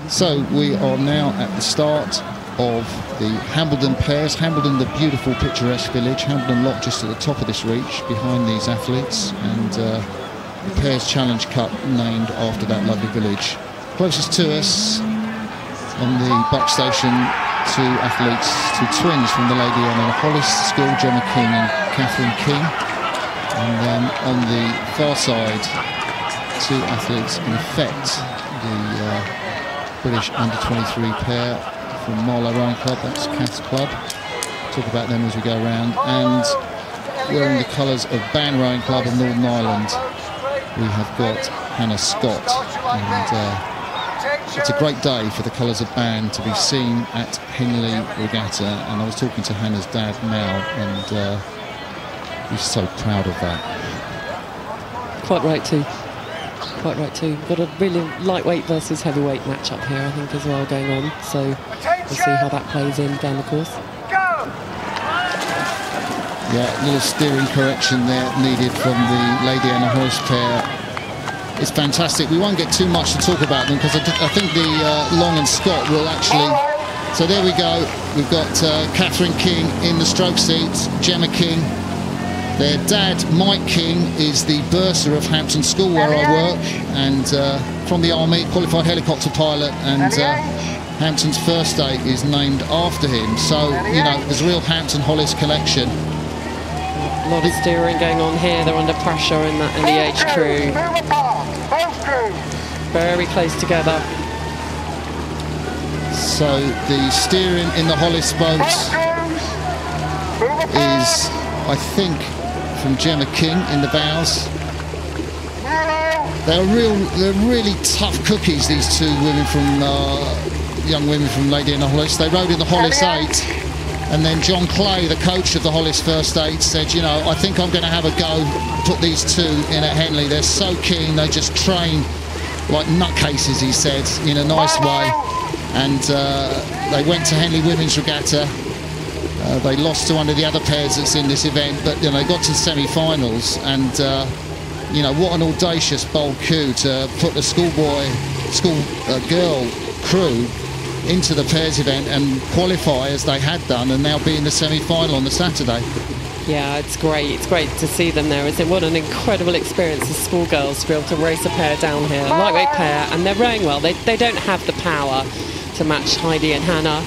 So we are now at the start of the Hambleden Pairs. Hambleden, the beautiful picturesque village. Hambleden Lock just at the top of this reach behind these athletes, and the Pairs Challenge Cup named after that lovely village. Closest to us on the buck station, two athletes, two twins from the Lady Anna Hollis School, Gemma King and Catherine King. And then on the far side, two athletes in effect, the British under-23 pair from Marlow Rowing Club, that's Cath's club. Talk about them as we go around. And wearing the colours of Ban Rowing Club of Northern Ireland, we have got Hannah Scott. And it's a great day for the colours of Ban to be seen at Henley Regatta. And I was talking to Hannah's dad now, and he's so proud of that. Quite right too. Quite right too. Got a really lightweight versus heavyweight match up here, I think, as well going on. So we'll see how that plays in down the course. Yeah, a little steering correction there needed from the Lady Anna Hollis pair. It's fantastic. We won't get too much to talk about them because I think the Long and Scott will actually. So there we go. We've got Catherine King in the stroke seats, Gemma King. Their dad, Mike King, is the bursar of Hampton School where I work, and from the Army, qualified helicopter pilot, and Hampton's first day is named after him. So, you know, there's a real Hampton Hollis collection. A lot of steering going on here. They're under pressure in that LEH crew. Very close together. So the steering in the Hollis boat is, I think, from Gemma King in the bows. They're really tough cookies, these two women from young women from Lady Anna Hollis. They rode in the Hollis 8, and then John Clay, the coach of the Hollis First 8, said, you know, I think I'm going to have a go, put these two in at Henley. They're so keen, they just train like nutcases, he said, in a nice way. And they went to Henley Women's Regatta. They lost to one of the other pairs that's in this event, but you know, they got to the semi-finals, and you know, what an audacious bold coup to put a girl crew into the pairs event and qualify as they had done, and now be in the semi-final on the Saturday. Yeah, it's great. It's great to see them there. Isn't it? What an incredible experience as schoolgirls to be able to race a pair down here, a lightweight pair, and they're rowing well. They don't have the power to match Heidi and Hannah.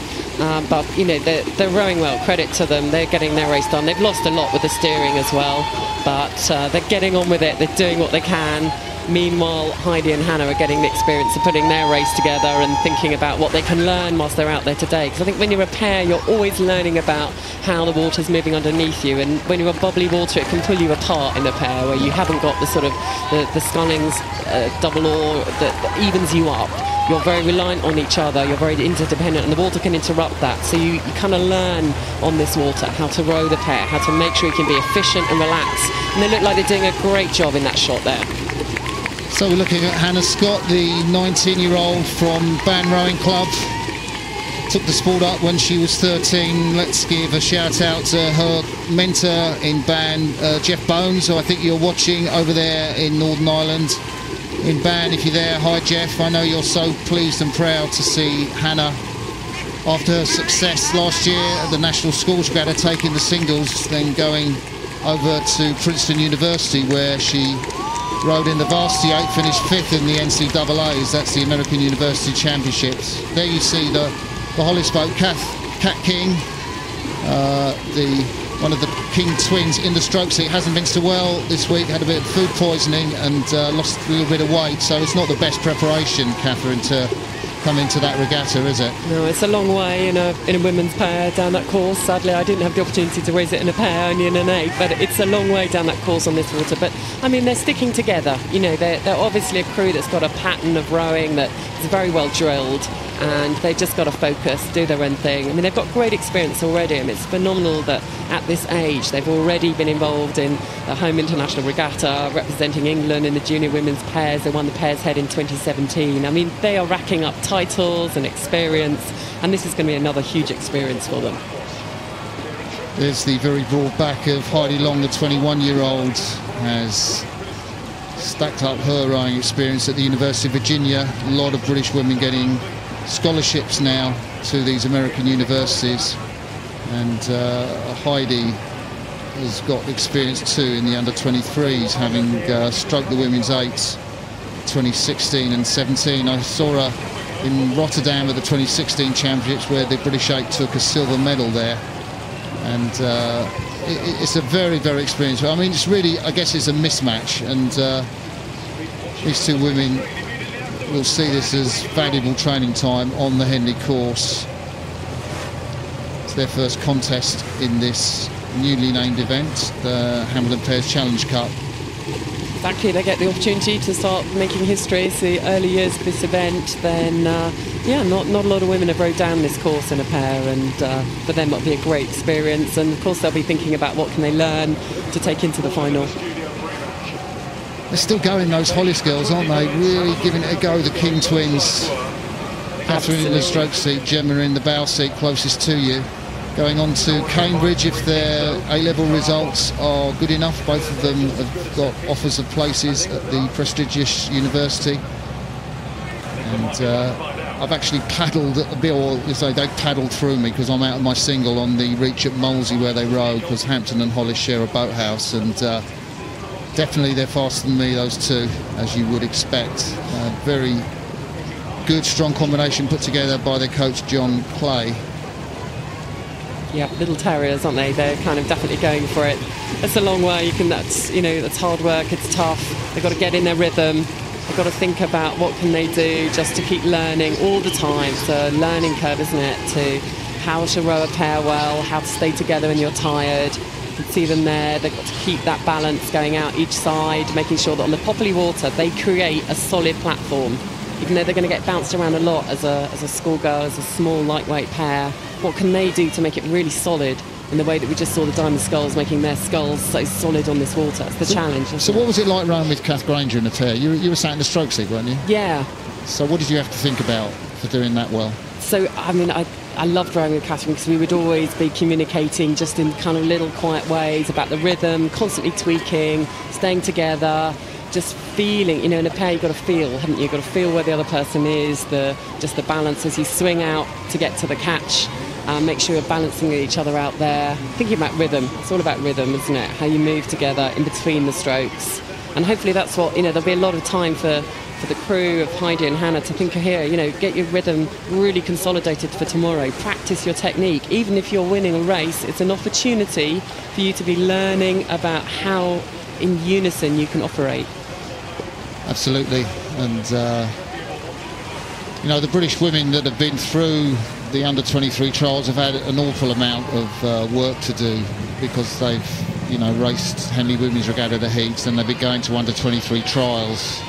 But you know, they're rowing well. Credit to them. They're getting their race done. They've lost a lot with the steering as well, but they're getting on with it. They're doing what they can. Meanwhile, Heidi and Hannah are getting the experience of putting their race together and thinking about what they can learn whilst they're out there today. Because I think when you're a pair, you're always learning about how the water's moving underneath you, and when you're a bubbly water, it can pull you apart in a pair where you haven't got the sort of the Scullings double oar that evens you up. You're very reliant on each other, you're very interdependent, and the water can interrupt that. So you kind of learn on this water how to row the pair, how to make sure you can be efficient and relaxed. And they look like they're doing a great job in that shot there. So we're looking at Hannah Scott, the 19-year-old from Ban Rowing Club. Took the sport up when she was 13. Let's give a shout out to her mentor in Ban, Jeff Bones, who I think you're watching over there in Northern Ireland. In Ban, if you're there, hi Jeff. I know you're so pleased and proud to see Hannah, after her success last year at the National Schools Regatta, taking the singles, then going over to Princeton University, where she rode in the Varsity 8, finished 5th in the NCAAs. That's the American University Championships. There you see the Hollis boat, Cat King, one of the King twins in the stroke seat. Hasn't been so well this week, had a bit of food poisoning and lost a little bit of weight, so it's not the best preparation, Catherine, to come into that regatta, is it? No, it's a long way in a women's pair down that course. Sadly, I didn't have the opportunity to race it in a pair, only in an 8, but it's a long way down that course on this water. But I mean, they're sticking together. You know, they're obviously a crew that's got a pattern of rowing that is very well drilled, and they've just got to focus, do their own thing. I mean, they've got great experience already. I mean, it's phenomenal that at this age they've already been involved in the home international regatta, representing England in the junior women's pairs. They won the pairs head in 2017. I mean, they are racking up titles and experience, and this is going to be another huge experience for them. There's the very broad back of Heidi Long, the 21-year-old, has stacked up her rowing experience at the University of Virginia. A lot of British women getting scholarships now to these American universities, and Heidi has got experience too in the under-23s, having stroked the women's eights 2016 and 17. I saw her in Rotterdam at the 2016 championships, where the British eight took a silver medal there, and it's a very, very experienced. I mean, it's really, I guess it's a mismatch, and these two women will see this as valuable training time on the Henley course. It's their first contest in this newly named event, the Hambleden Pairs Challenge Cup. Exactly, they get the opportunity to start making history. It's the early years of this event. Then, yeah, not a lot of women have rode down this course in a pair, and for them it'll be a great experience. And of course, they'll be thinking about what can they learn to take into the final. They're still going, those Hollis girls, aren't they? Really giving it a go. The King twins, Catherine in the stroke seat, Gemma in the bow seat, closest to you. Going on to Cambridge if their A-level results are good enough. Both of them have got offers of places at the prestigious university. And I've actually paddled at the bill, so they paddled through me because I'm out of my single on the reach at Molesey where they row, because Hampton and Hollis share a boathouse, and definitely they're faster than me, those two, as you would expect. Very good, strong combination put together by their coach John Clay. Yeah, little terriers, aren't they? They're kind of definitely going for it. It's a long way. That's hard work. It's tough. They've got to get in their rhythm. They've got to think about what can they do just to keep learning all the time. It's a learning curve, isn't it? To how to row a pair well, how to stay together when you're tired. You can see them there. They've got to keep that balance going out each side, making sure that on the poppy water they create a solid platform. Even though they're going to get bounced around a lot as a schoolgirl, as a small lightweight pair, what can they do to make it really solid in the way that we just saw the Diamond Sculls making their sculls so solid on this water? It's the challenge. So what was it like rowing with Kath Granger in the pair? You were sat in the stroke seat, weren't you? Yeah. So what did you have to think about for doing that well? So, I mean, I loved rowing with Catherine because we would always be communicating just in kind of little quiet ways about the rhythm, constantly tweaking, staying together, just feeling, in a pair you've got to feel, haven't you? You've got to feel where the other person is, just the balance as you swing out to get to the catch. Make sure you're balancing each other out there. Thinking about rhythm. It's all about rhythm, isn't it? How you move together in between the strokes. And hopefully that's what, there'll be a lot of time for the crew of Heidi and Hannah to think here, get your rhythm really consolidated for tomorrow. Practice your technique. Even if you're winning a race, it's an opportunity for you to be learning about how in unison you can operate. Absolutely. And, the British women that have been through the under-23 trials have had an awful amount of work to do, because they've, raced Henley Women's Regatta the heats, and they've been going to under-23 trials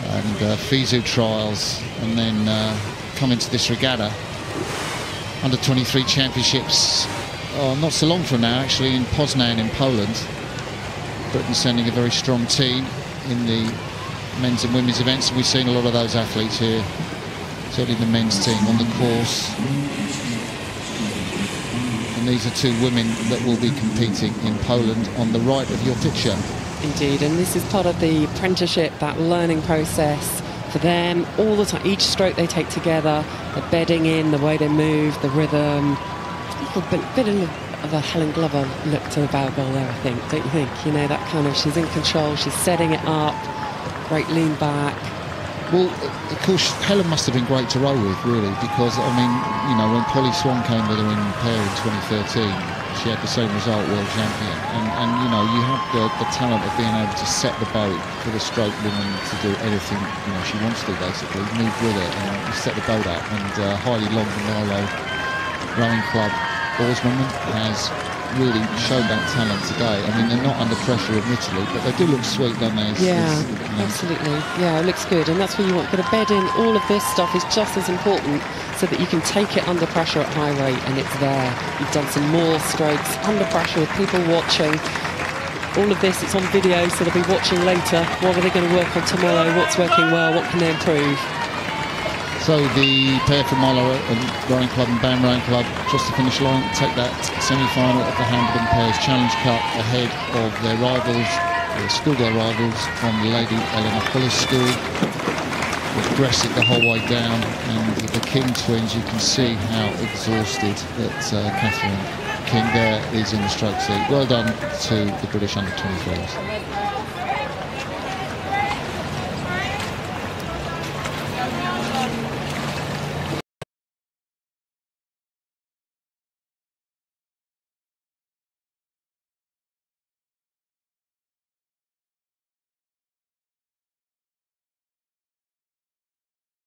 and FISU trials, and then come into this regatta. Under-23 championships not so long from now, actually, in Poznan in Poland. Britain sending a very strong team in the men's and women's events. We've seen a lot of those athletes here, certainly the men's team on the course. And these are two women that will be competing in Poland on the right of your picture. Indeed, and this is part of the apprenticeship, that learning process for them all the time. Each stroke they take together, the bedding in, the way they move, the rhythm. A bit of a Helen Glover look to the bow goal there, I think, don't you think? That kind of, she's in control, she's setting it up, great lean back. Well, of course, Helen must have been great to row with, really, because, when Polly Swan came with her in pair in 2013, she had the same result, world champion. And you have the talent of being able to set the boat for the stroke woman to do anything, she wants to, basically, move with it and set the boat up. And Heidi Long from Milo Rowing Club oarswoman has really showed that talent today. I mean, they're not under pressure, admittedly, but they do look sweet, don't they? Absolutely. Yeah, it looks good, and that's what you want. But a bed in, all of this stuff is just as important, so that you can take it under pressure at high rate, and it's there. You've done some more strokes under pressure with people watching. All of this, it's on video, so they'll be watching later. What are they going to work on tomorrow? What's working well? What can they improve? So the pair from Milo Rowing Club and BAM Rowing Club just to finish line, take that semi-final of the Hambleden Pairs Challenge Cup ahead of their rivals, their schoolgirl rivals from the Lady Eleanor Hollis School. aggressive the whole way down, and the King twins, you can see how exhausted that Catherine King there is in the stroke seat. Well done to the British under-23s.